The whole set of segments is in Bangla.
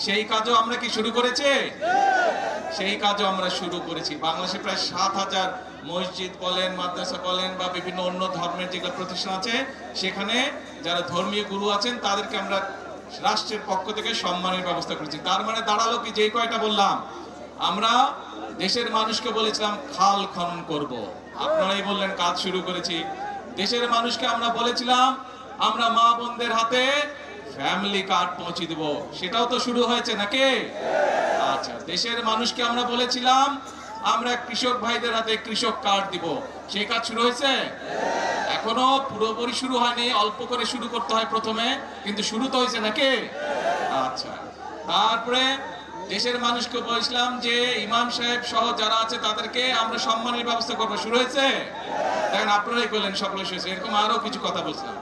সেই কাজও আমরা কি শুরু করেছি? সেই কাজও আমরা শুরু করেছি। বাংলাদেশে প্রায় 7,000 মসজিদ বলেন, মাদ্রাসা বলেন বা বিভিন্ন অন্য ধর্মের যেগুলো প্রতিষ্ঠান আছে, সেখানে যারা ধর্মীয় গুরু আছেন তাদেরকে আমরা রাষ্ট্রের পক্ষ থেকে সম্মানের ব্যবস্থা করেছি। তার মানে দাঁড়ালো কি, যেই কয়টা বললাম, আমরা দেশের মানুষকে বলেছিলাম খাল খনন করব, আপনারাই বললেন কাজ শুরু করেছি। দেশের মানুষকে আমরা বলেছিলাম আমরা মা বোনদের হাতে ফ্যামিলি কার্ড পৌঁছে দেব, সেটাও তো শুরু হয়েছে নাকি? আচ্ছা, দেশের মানুষকে আমরা বলেছিলাম আমরা কৃষক ভাইদের হাতে কৃষক কার্ড দিব, সেই কাজ শুরু হয়েছে? এখনো পুরোপুরি শুরু হয়নি, অল্প করে শুরু করতে হয় প্রথমে, কিন্তু শুরু তো হয়েছে নাকি? আচ্ছা, তারপরে দেশের মানুষকে বলেছিলাম যে ইমাম সাহেব সহ যারা আছে তাদেরকে আমরা সম্মানের ব্যবস্থা করবো, শুরু হয়েছে? দেখেন আপনারাই বললেন সকলে শুয়েছে, এরকম আরো কিছু কথা বলছিলাম।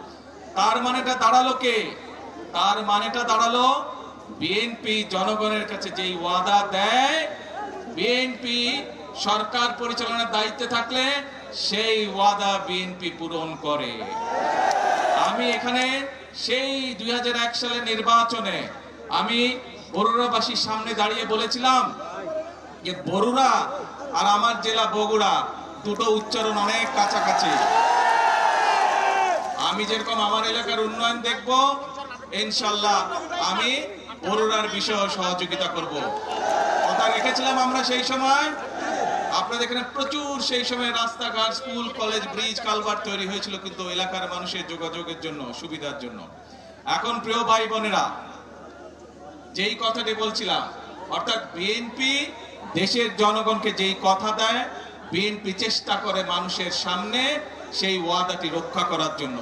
তার মানেটা দাঁড়ালো কে? তার মানেটা দাঁড়ালো বিএনপি জনগণের কাছে যেই ওয়াদা দেয়, বিএনপি সরকার পরিচালনার দায়িত্বে থাকলে সেই ওয়াদা বিএনপি পূরণ করে। আমি এখানে সেই 2001 সালের নির্বাচনে আমি বরুড়াবাসীর সামনে দাঁড়িয়ে বলেছিলাম যে বরুড়া আর আমার জেলা বগুড়া দুটো উচ্চারণ অনেক কাছাকাছি। আমি যেরকম আমার এলাকার উন্নয়ন দেখব, ইনশাল্লাহ আমি বরুড়ার বিষয়ে সহযোগিতা করব। কথা রেখেছিলাম আমরা সেই সময়। আপনাদের এখানে প্রচুর সেই সময় রাস্তাঘাট, স্কুল, কলেজ, ব্রিজ, কালভার্ট তৈরি হয়েছিল, কিন্তু এলাকার মানুষের যোগাযোগের জন্য, সুবিধার জন্য। এখন প্রিয় ভাই বোনেরা, যেই কথাটি বলছিলাম, অর্থাৎ বিএনপি দেশের জনগণকে যেই কথা দেয়, বিএনপি চেষ্টা করে মানুষের সামনে সেই ওয়াদাটি রক্ষা করার জন্য।